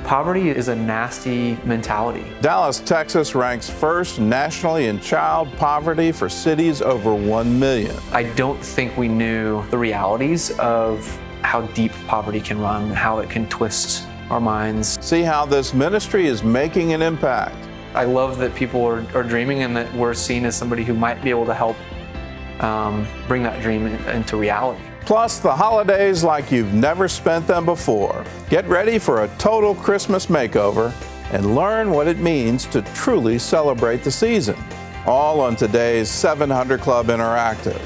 Poverty is a nasty mentality. Dallas, Texas ranks first nationally in child poverty for cities over 1 million. I don't think we knew the realities of how deep poverty can run, how it can twist our minds. See how this ministry is making an impact. I love that people are dreaming and that we're seen as somebody who might be able to help bring that dream into reality. Plus the holidays like you've never spent them before. Get ready for a total Christmas makeover and learn what it means to truly celebrate the season. All on today's 700 Club Interactive.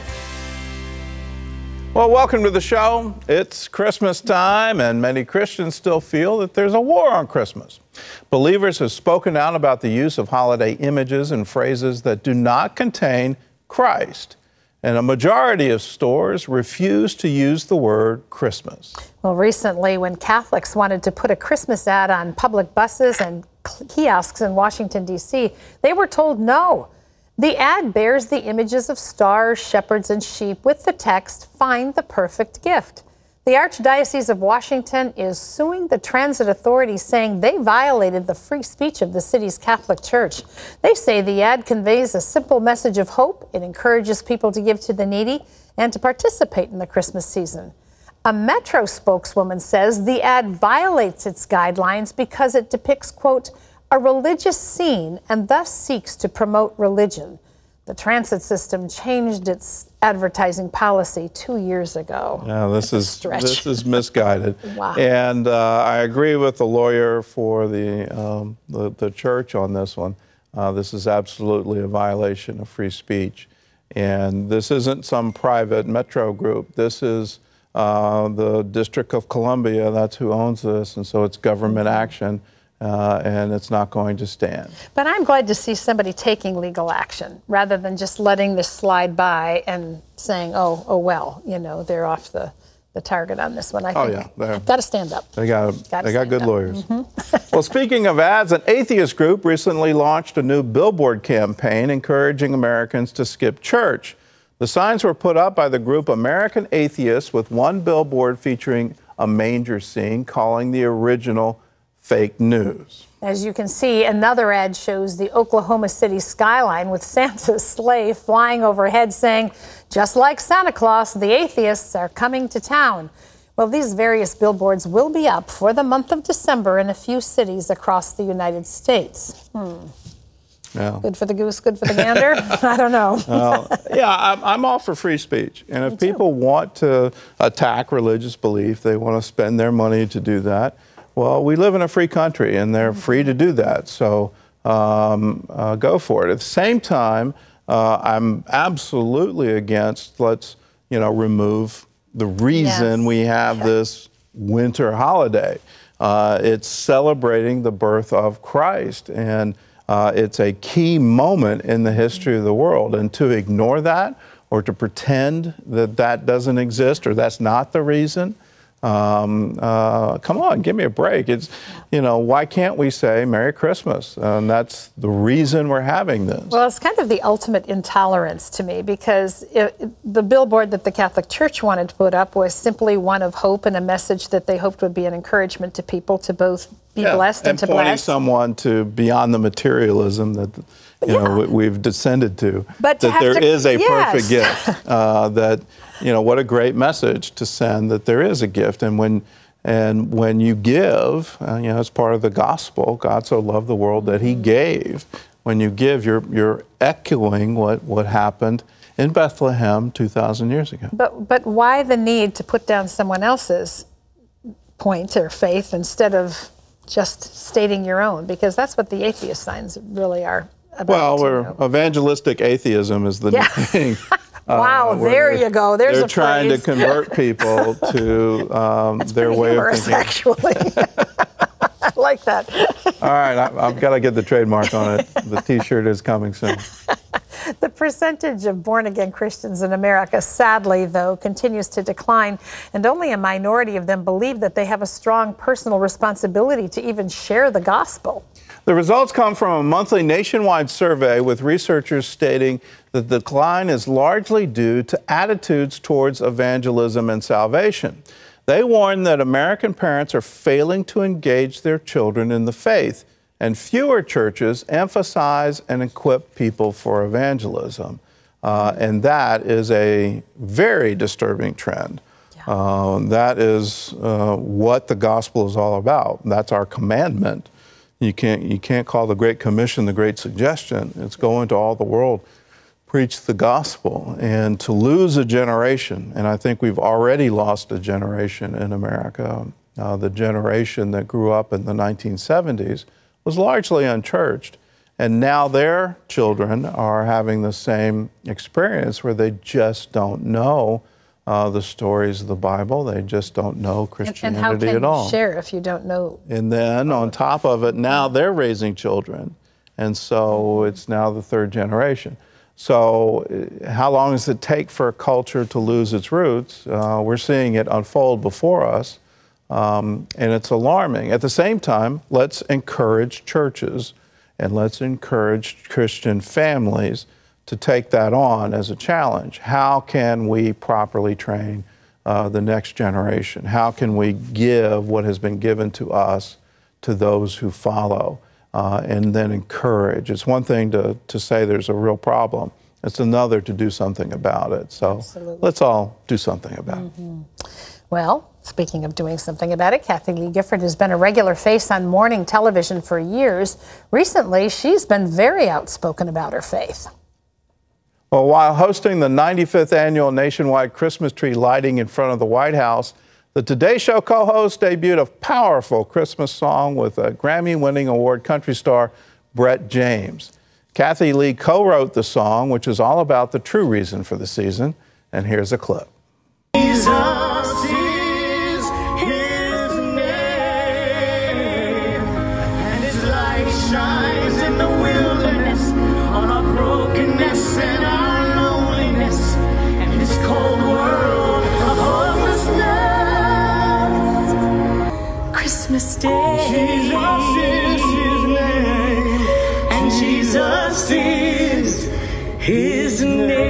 Well, welcome to the show. It's Christmas time, and many Christians still feel that there's a war on Christmas. Believers have spoken out about the use of holiday images and phrases that do not contain Christ. And a majority of stores refuse to use the word Christmas. Well, recently, when Catholics wanted to put a Christmas ad on public buses and kiosks in Washington, D.C., they were told no. The ad bears the images of stars, shepherds, and sheep with the text, "Find the perfect gift." The Archdiocese of Washington is suing the transit authorities, saying they violated the free speech of the city's Catholic Church. They say the ad conveys a simple message of hope. It encourages people to give to the needy and to participate in the Christmas season. A Metro spokeswoman says the ad violates its guidelines because it depicts, quote, a religious scene and thus seeks to promote religion. The transit system changed its advertising policy 2 years ago. Yeah, this is misguided. Wow. And I agree with the lawyer for the church on this one. This is absolutely a violation of free speech. And this isn't some private Metro group. This is the District of Columbia. That's who owns this. And so it's government action. And it's not going to stand. But I'm glad to see somebody taking legal action rather than just letting this slide by and saying, oh well, you know, they're off the target on this one. I think got to stand up. They got good lawyers. Well, speaking of ads, an atheist group recently launched a new billboard campaign encouraging Americans to skip church. The signs were put up by the group American Atheists with one billboard featuring a manger scene calling the original fake news. As you can see, another ad shows the Oklahoma City skyline with Santa's sleigh flying overhead saying, just like Santa Claus, the atheists are coming to town. Well, these various billboards will be up for the month of December in a few cities across the United States. Yeah. Good for the goose, good for the gander? I don't know. Yeah, I'm all for free speech. And if people want to attack religious belief, they want to spend their money to do that. Well, we live in a free country, and they're free to do that, so go for it. At the same time, I'm absolutely against, let's, remove the reason we have this winter holiday. It's celebrating the birth of Christ, and it's a key moment in the history of the world, and to ignore that or to pretend that that doesn't exist or that's not the reason, come on, give me a break. It's, why can't we say Merry Christmas? And that's the reason we're having this. Well, it's kind of the ultimate intolerance to me, because the billboard that the Catholic Church wanted to put up was simply one of hope and a message that they hoped would be an encouragement to people to both be blessed and to bless. And pointing someone to beyond the materialism that we've descended to, but that there is a perfect gift, that, what a great message to send, that there is a gift. And when you give, as part of the gospel, God so loved the world that he gave. When you give, you're echoing what happened in Bethlehem 2,000 years ago. But why the need to put down someone else's point or faith instead of just stating your own? Because that's what the atheist signs really are about. Well, evangelistic atheism is the new thing. Wow, there you go. There's a phrase. They're trying to convert people to their way of thinking. Actually. I like that. All right, I've got to get the trademark on it. The T-shirt is coming soon. The percentage of born-again Christians in America, sadly, though, continues to decline, and only a minority of them believe that they have a strong personal responsibility to even share the gospel. The results come from a monthly nationwide survey with researchers stating that the decline is largely due to attitudes towards evangelism and salvation. They warn that American parents are failing to engage their children in the faith, and fewer churches emphasize and equip people for evangelism. And that is a very disturbing trend. Yeah. That is what the gospel is all about. That's our commandment. You can't call the Great Commission the Great Suggestion. It's go into all the world, preach the gospel. And to lose a generation, and I think we've already lost a generation in America, the generation that grew up in the 1970s was largely unchurched. And now their children are having the same experience where they just don't know the stories of the Bible. They just don't know Christianity at all. And how can you share if you don't know? And then on top of it, now they're raising children. And so it's now the third generation. So how long does it take for a culture to lose its roots? We're seeing it unfold before us, and it's alarming. At the same time, let's encourage churches and let's encourage Christian families to take that on as a challenge. How can we properly train the next generation? How can we give what has been given to us to those who follow, and then encourage? It's one thing to say there's a real problem. It's another to do something about it. So let's all do something about it. Well, speaking of doing something about it, Kathy Lee Gifford has been a regular face on morning television for years. Recently, she's been very outspoken about her faith. Well, while hosting the 95th annual nationwide Christmas tree lighting in front of the White House, the Today Show co-host debuted a powerful Christmas song with a Grammy-winning award country star Brett James. Kathy Lee co-wrote the song, which is all about the true reason for the season, and here's a clip. Jesus is his name, and his light shines in the wilderness on our brokenness and our loneliness, and this cold world of hopelessness. Christmas Day, Jesus is his name, and Jesus is his name.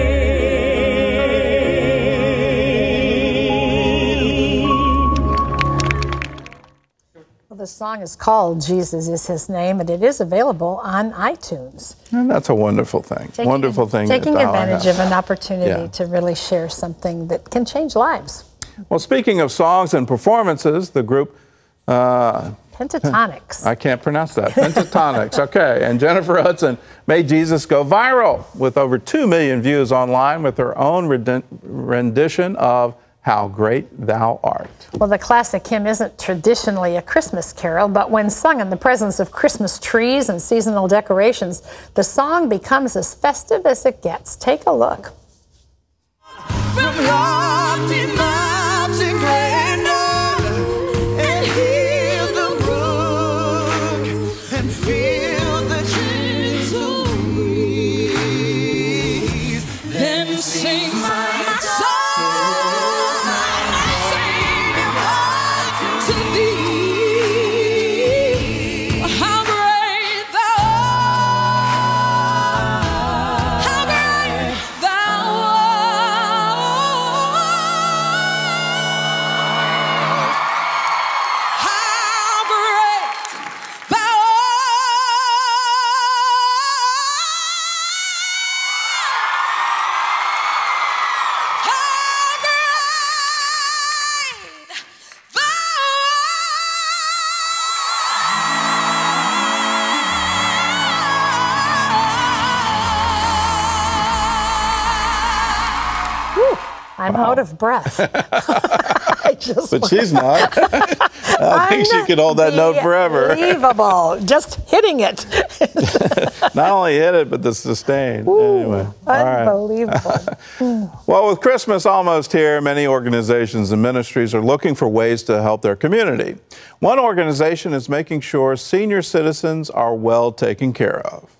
The song is called Jesus is His Name, and it is available on iTunes. And that's a wonderful thing. Wonderful thing. Taking advantage of an opportunity to really share something that can change lives. Well, speaking of songs and performances, the group Pentatonics. I can't pronounce that. Pentatonics. Okay. And Jennifer Hudson made Jesus go viral with over 2 million views online with her own rendition of How Great Thou Art. Well, the classic hymn isn't traditionally a Christmas carol, but when sung in the presence of Christmas trees and seasonal decorations, the song becomes as festive as it gets. Take a look. From lofty mountain grandeur, and hear the brook, and feel the gentle breeze, then sing my song, to thee. How great thou art, how great thou art, how great thou I'm out of breath. I just But she's not. I think she could hold that note forever. Unbelievable. Just hitting it. Not only hit it, but the sustain. Anyway. Unbelievable. Well, with Christmas almost here, many organizations and ministries are looking for ways to help their community. One organization is making sure senior citizens are well taken care of.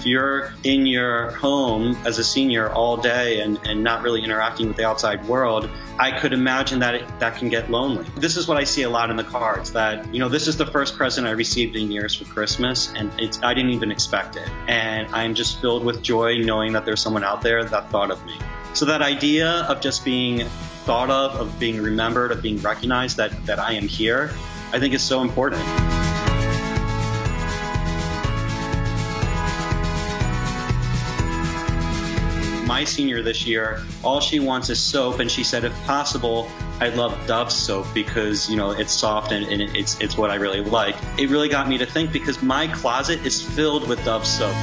if you're in your home as a senior all day and not really interacting with the outside world, I could imagine that that can get lonely. This is what I see a lot in the cards, that, you know, this is the first present I received in years for Christmas, and I didn't even expect it. And I'm just filled with joy knowing that there's someone out there that thought of me. So that idea of just being thought of being remembered, of being recognized, that I am here, I think is so important. My senior this year, all she wants is soap, and she said if possible, I'd love Dove soap because, you know, it's soft and it's what I really like. It really got me to think, because my closet is filled with Dove soap.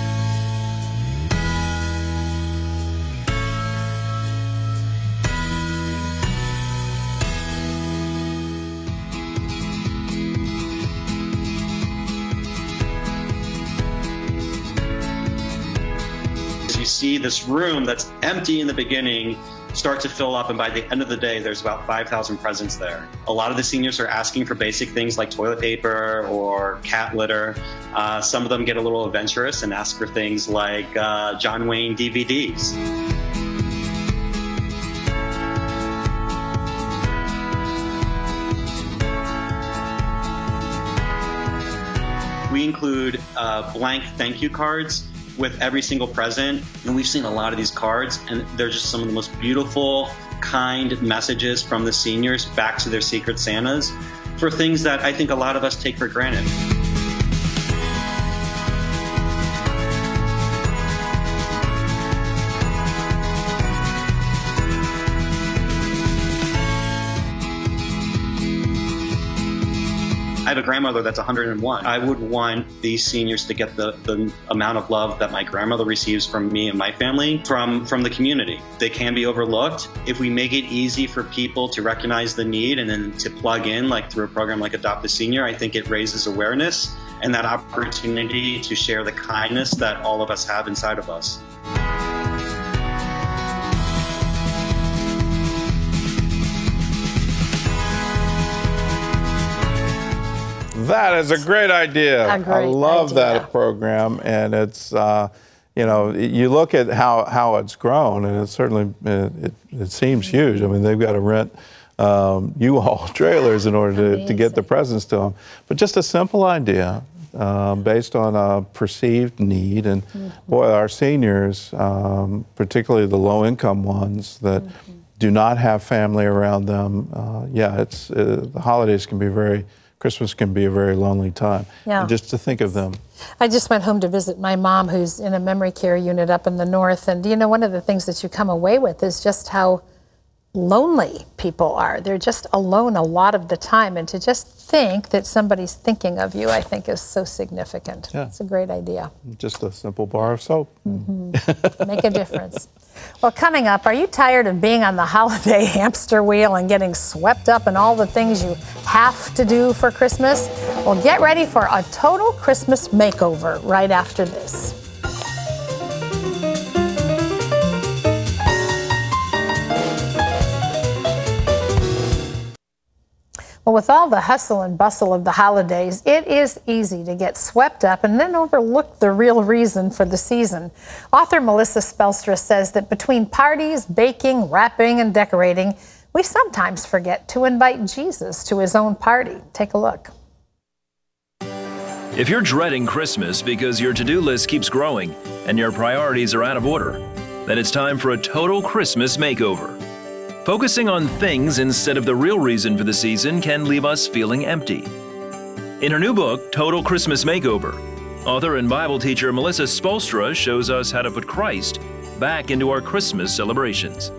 You see this room that's empty in the beginning start to fill up, and by the end of the day there's about 5,000 presents there. A lot of the seniors are asking for basic things like toilet paper or cat litter. Some of them get a little adventurous and ask for things like John Wayne DVDs. We include blank thank you cards with every single present, and we've seen a lot of these cards, and they're just some of the most beautiful, kind messages from the seniors back to their Secret Santas for things that I think a lot of us take for granted. I have a grandmother that's 101. I would want these seniors to get the amount of love that my grandmother receives from me and my family from the community. They can be overlooked. If we make it easy for people to recognize the need and then to plug in, like through a program like Adopt a Senior, I think it raises awareness and that opportunity to share the kindness that all of us have inside of us. That is a great idea. I love that program, and it's you know, you look at how it's grown, and it's certainly it seems huge. I mean, they've got to rent U-Haul trailers in order to get the presents to them. But just a simple idea based on a perceived need, and boy, our seniors, particularly the low-income ones that do not have family around them, yeah, it's the holidays can be Christmas can be a very lonely time. Yeah. And just to think of them. I just went home to visit my mom, who's in a memory care unit up in the north, and you know, one of the things that you come away with is just how lonely people are. They're just alone a lot of the time, and to just think that somebody's thinking of you, I think, is so significant. Yeah. It's a great idea. Just a simple bar of soap. Make a difference. Well, coming up, are you tired of being on the holiday hamster wheel and getting swept up in all the things you have to do for Christmas? Well, get ready for a total Christmas makeover right after this. Well, with all the hustle and bustle of the holidays, it is easy to get swept up and then overlook the real reason for the season. Author Melissa Spoelstra says that between parties, baking, wrapping, and decorating, we sometimes forget to invite Jesus to his own party. Take a look. If you're dreading Christmas because your to-do list keeps growing and your priorities are out of order, then it's time for a total Christmas makeover. Focusing on things instead of the real reason for the season can leave us feeling empty. In her new book, Total Christmas Makeover, author and Bible teacher Melissa Spoelstra shows us how to put Christ back into our Christmas celebrations.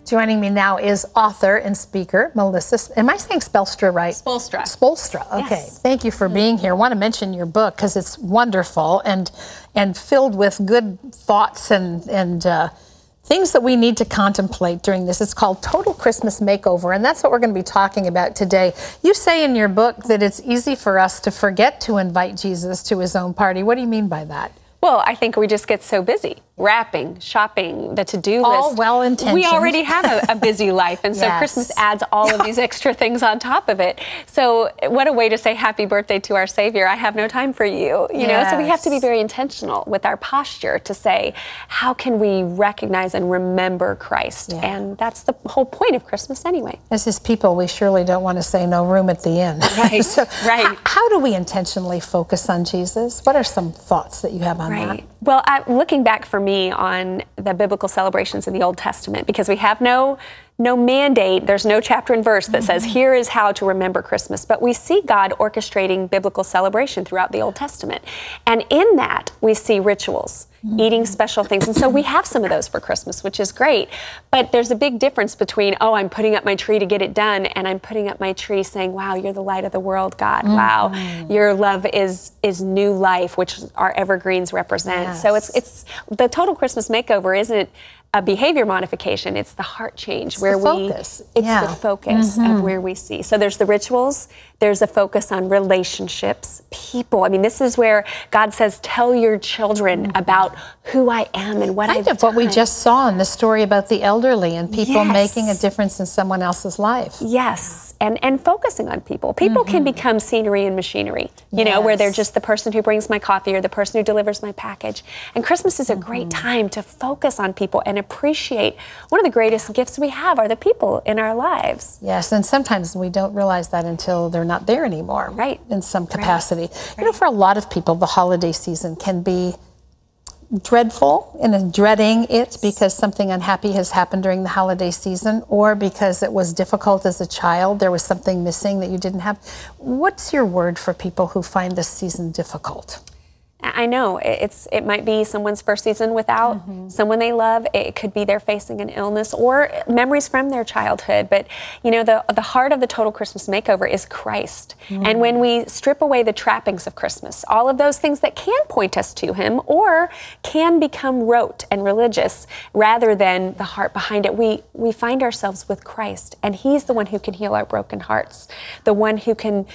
Joining me now is author and speaker Melissa. Am I saying Spoelstra right? Spoelstra. Spoelstra. Okay. Yes. Thank you for being here. I want to mention your book because it's wonderful and filled with good thoughts and things that we need to contemplate during this. It's called Total Christmas Makeover, and that's what we're going to be talking about today. You say in your book that it's easy for us to forget to invite Jesus to his own party. What do you mean by that? Well, I think we just get so busy. wrapping, shopping, the to-do list. All well-intentioned. We already have a busy life, and so Yes. Christmas adds all of these extra things on top of it. So what a way to say happy birthday to our Savior. I have no time for you. You know, so we have to be very intentional with our posture to say, how can we recognize and remember Christ? Yeah. And that's the whole point of Christmas anyway. As His people, we surely don't want to say no room at the inn. Right, So right. How do we intentionally focus on Jesus? What are some thoughts that you have on that? Well, looking back for me on the biblical celebrations in the Old Testament, because we have no mandate, there's no chapter and verse that says here is how to remember Christmas, but we see God orchestrating biblical celebration throughout the Old Testament. And in that, we see rituals, eating special things. And so we have some of those for Christmas, which is great. But there's a big difference between, oh, I'm putting up my tree to get it done, and I'm putting up my tree saying, wow, you're the light of the world, God. Wow, your love is new life, which our evergreens represent. Yes. So it's the total Christmas makeover isn't a behavior modification, it's the heart change where focus. it's Yeah. the focus of where we see. So there's the rituals, there's a focus on relationships, people. I mean, this is where God says, tell your children about who I am and what I've Kind of what we done. just saw in the story about the elderly and people Yes. making a difference in someone else's life. Yes, and focusing on people. People can become scenery and machinery, you know, where they're Yes. just the person who brings my coffee or the person who delivers my package. And Christmas is a great time to focus on people and appreciate one of the greatest gifts we have are the people in our lives. Yes, and sometimes we don't realize that until they're not there anymore. Right. In some capacity. You know, for a lot of people, the holiday season can be dreadful and dreading it because something unhappy has happened during the holiday season, or because it was difficult as a child, there was something missing that you didn't have. What's your word for people who find this season difficult? I know it might be someone's first season without someone they love. It could be they're facing an illness or memories from their childhood. But you know, the heart of the total Christmas makeover is Christ. And when we strip away the trappings of Christmas, all of those things that can point us to Him or can become rote and religious, rather than the heart behind it, we find ourselves with Christ, and He's the one who can heal our broken hearts, the one who can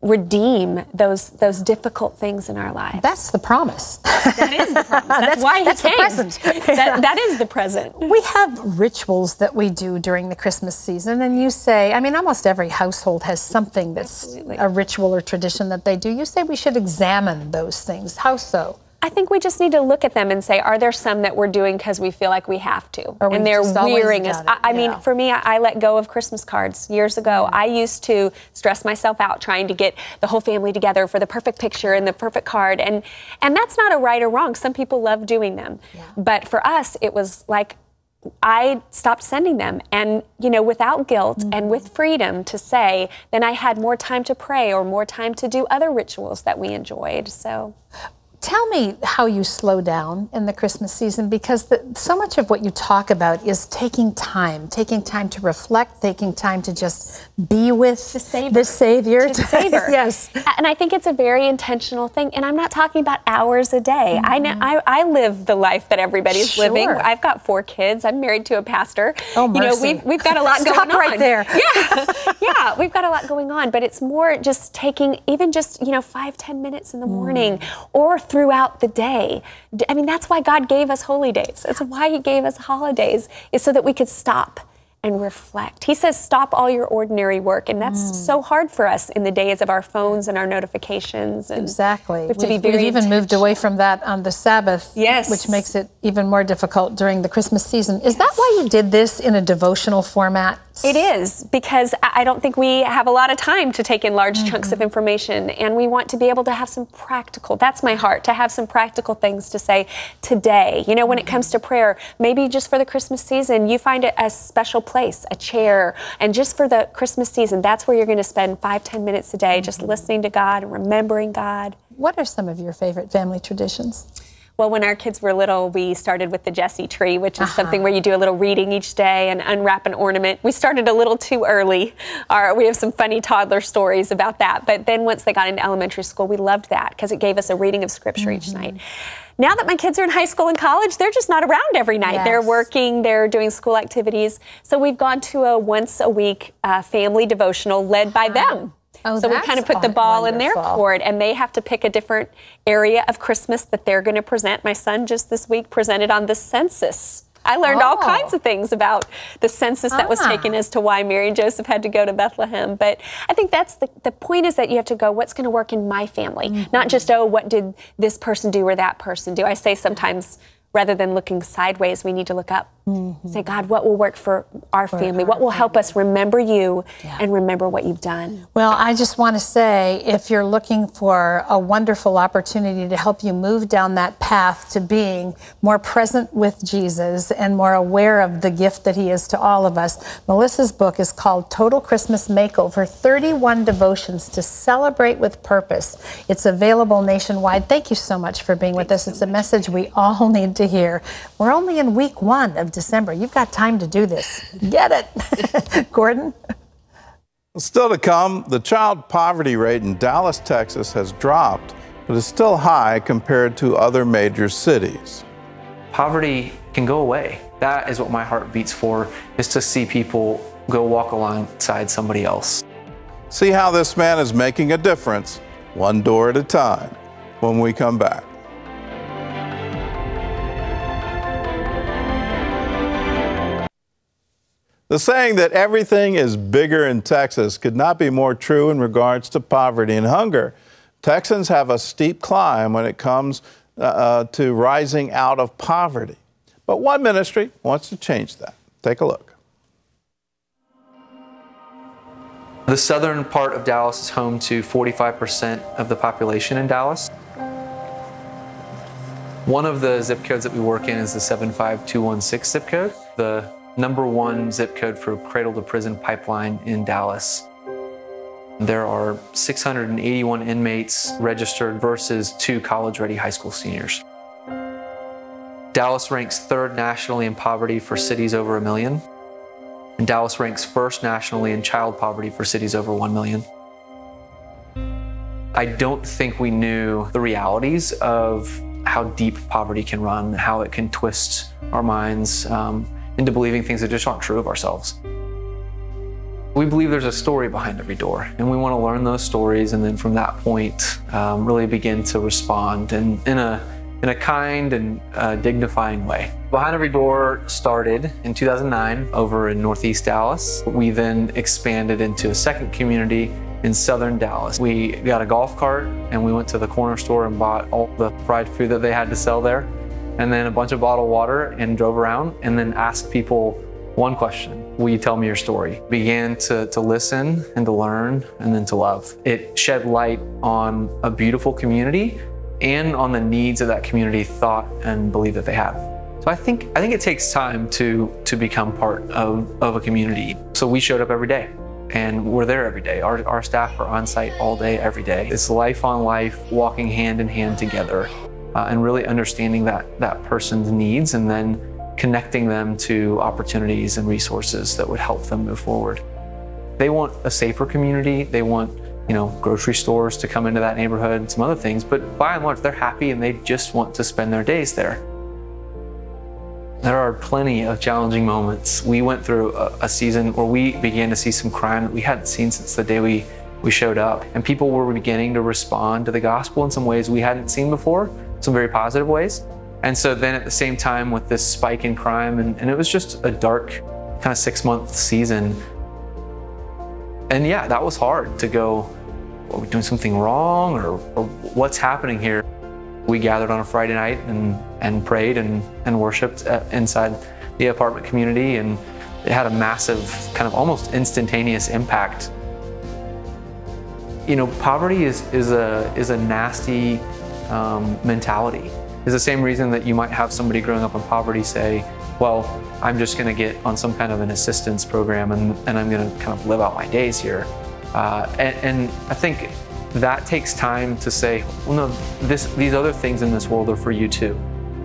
redeem those difficult things in our lives. That's the promise. That is the promise. That's why He that's the came. present. That is the present. We have rituals that we do during the Christmas season, and you say, I mean, almost every household has something that's Absolutely. a ritual or tradition that they do. You say we should examine those things. How so? I think we just need to look at them and say, are there some that we're doing because we feel like we have to? Or we've and they're just always wearing us. done it, I mean, yeah. for me, I let go of Christmas cards years ago. I used to stress myself out trying to get the whole family together for the perfect picture and the perfect card. And that's not a right or wrong. Some people love doing them. Yeah. But for us, it was like, I stopped sending them, and you know, without guilt and with freedom to say, then I had more time to pray or more time to do other rituals that we enjoyed. So Tell me how you slow down in the Christmas season, because so much of what you talk about is taking time to reflect, taking time to just be with the Savior. To savor. Yes. And I think it's a very intentional thing. And I'm not talking about hours a day. I know I live the life that everybody's living. I've got 4 kids. I'm married to a pastor. Oh, mercy. You know, we've got a lot going on. Stop right there. Yeah, we've got a lot going on. But it's more just taking even just, 5-10 minutes in the morning or throughout the day. I mean, that's why God gave us holy days. That's why He gave us holidays, is so that we could stop and reflect. He says, stop all your ordinary work. And that's so hard for us in the days of our phones and our notifications. And exactly. We have to be very We've even moved away from that on the Sabbath, which makes it even more difficult during the Christmas season. Is that why you did this in a devotional format? It is, because I don't think we have a lot of time to take in large chunks of information, and we want to be able to have some practical, that's my heart, to have some practical things to say today. You know, when it comes to prayer, maybe just for the Christmas season, you find a special place, a chair, and just for the Christmas season, that's where you're going to spend 5-10 minutes a day just listening to God and remembering God. What are some of your favorite family traditions? Well, when our kids were little, we started with the Jesse tree, which is something where you do a little reading each day and unwrap an ornament. We started a little too early. We have some funny toddler stories about that. But then once they got into elementary school, we loved that because it gave us a reading of Scripture each night. Now that my kids are in high school and college, they're just not around every night. Yes. They're working, they're doing school activities. So we've gone to a once-a-week family devotional led by them. Oh, so we that's kind of put the ball in their wonderful. court, and they have to pick a different area of Christmas that they're going to present. My son just this week presented on the census. I learned all kinds of things about the census that was taken as to why Mary and Joseph had to go to Bethlehem. But I think that's the point, is that you have to go, what's going to work in my family? Not just, oh, what did this person do or that person do? I say sometimes, rather than looking sideways, we need to look up. Say, God, what will work for our family? What will help us remember you and remember what you've done? Well, I just want to say, if you're looking for a wonderful opportunity to help you move down that path to being more present with Jesus and more aware of the gift that he is to all of us, Melissa's book is called Total Christmas Makeover, 31 Devotions to Celebrate with Purpose. It's available nationwide. Thank you so much for being with us. It's a message we all need to hear. We're only in week 1 of December. You've got time to do this. Get it. Gordon? Still to come, the child poverty rate in Dallas, Texas has dropped, but is still high compared to other major cities. Poverty can go away. That is what my heart beats for, is to see people go walk alongside somebody else. See how this man is making a difference, one door at a time, when we come back. The saying that everything is bigger in Texas could not be more true in regards to poverty and hunger. Texans have a steep climb when it comes to rising out of poverty. But one ministry wants to change that. Take a look. The southern part of Dallas is home to 45% of the population in Dallas. One of the zip codes that we work in is the 75216 zip code, the #1 zip code for cradle to prison pipeline in Dallas. There are 681 inmates registered versus 2 college-ready high school seniors. Dallas ranks 3rd nationally in poverty for cities over 1 million. And Dallas ranks 1st nationally in child poverty for cities over 1 million. I don't think we knew the realities of how deep poverty can run, how it can twist our minds into believing things that just aren't true of ourselves. We believe there's a story behind every door, and we want to learn those stories, and then from that point, really begin to respond in a kind and dignifying way. Behind Every Door started in 2009 over in Northeast Dallas. We then expanded into a second community in Southern Dallas. We got a golf cart and we went to the corner store and bought all the fried food that they had to sell there, and then a bunch of bottled water, and drove around and then asked people one question: will you tell me your story? Began to listen and to learn and then to love. It shed light on a beautiful community and on the needs of that community thought and believe that they have. So I think it takes time to become part of a community. So we showed up every day and we're there every day. Our staff are on site all day, every day. It's life on life, walking hand in hand together. And really understanding that person's needs and then connecting them to opportunities and resources that would help them move forward. They want a safer community. They want, grocery stores to come into that neighborhood and some other things, but by and large, they're happy and they just want to spend their days there. There are plenty of challenging moments. We went through a season where we began to see some crime that we hadn't seen since the day we showed up, and people were beginning to respond to the gospel in some ways we hadn't seen before, some very positive ways. And so then at the same time with this spike in crime, and it was just a dark kind of 6-month season. And yeah, that was hard to go, are we doing something wrong or what's happening here? We gathered on a Friday night and prayed and worshiped inside the apartment community, and it had a massive kind of almost instantaneous impact. Poverty is a nasty mentality. It's the same reason that you might have somebody growing up in poverty say, well, I'm just going to get on some kind of an assistance program and I'm going to kind of live out my days here. And I think that takes time to say, well, no, these other things in this world are for you too.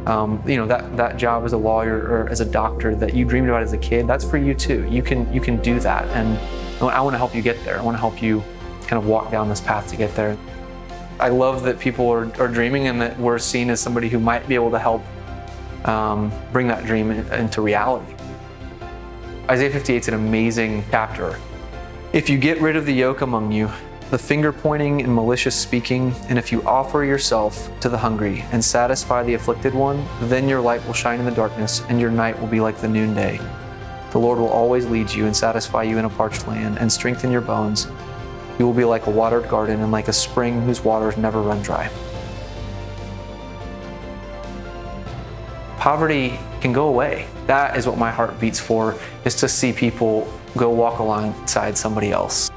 That job as a lawyer or as a doctor that you dreamed about as a kid, that's for you too. You can do that, and I want to help you get there. I want to help you kind of walk down this path to get there. I love that people are dreaming and that we're seen as somebody who might be able to help bring that dream into reality. Isaiah 58 is an amazing chapter. If you get rid of the yoke among you, the finger pointing and malicious speaking, and if you offer yourself to the hungry and satisfy the afflicted one, then your light will shine in the darkness and your night will be like the noonday. The Lord will always lead you and satisfy you in a parched land and strengthen your bones. You will be like a watered garden and like a spring whose waters never run dry. Poverty can go away. That is what my heart beats for, is to see people go walk alongside somebody else.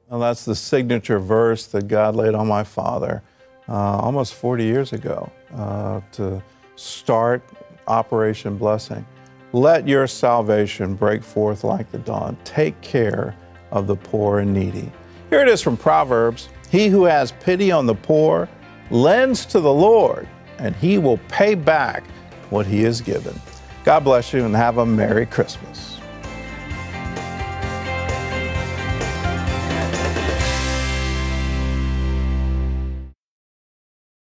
Well, that's the signature verse that God laid on my father almost 40 years ago to start Operation Blessing. Let your salvation break forth like the dawn. Take care of the poor and needy. Here it is from Proverbs. He who has pity on the poor lends to the Lord, and he will pay back what he has given. God bless you and have a Merry Christmas.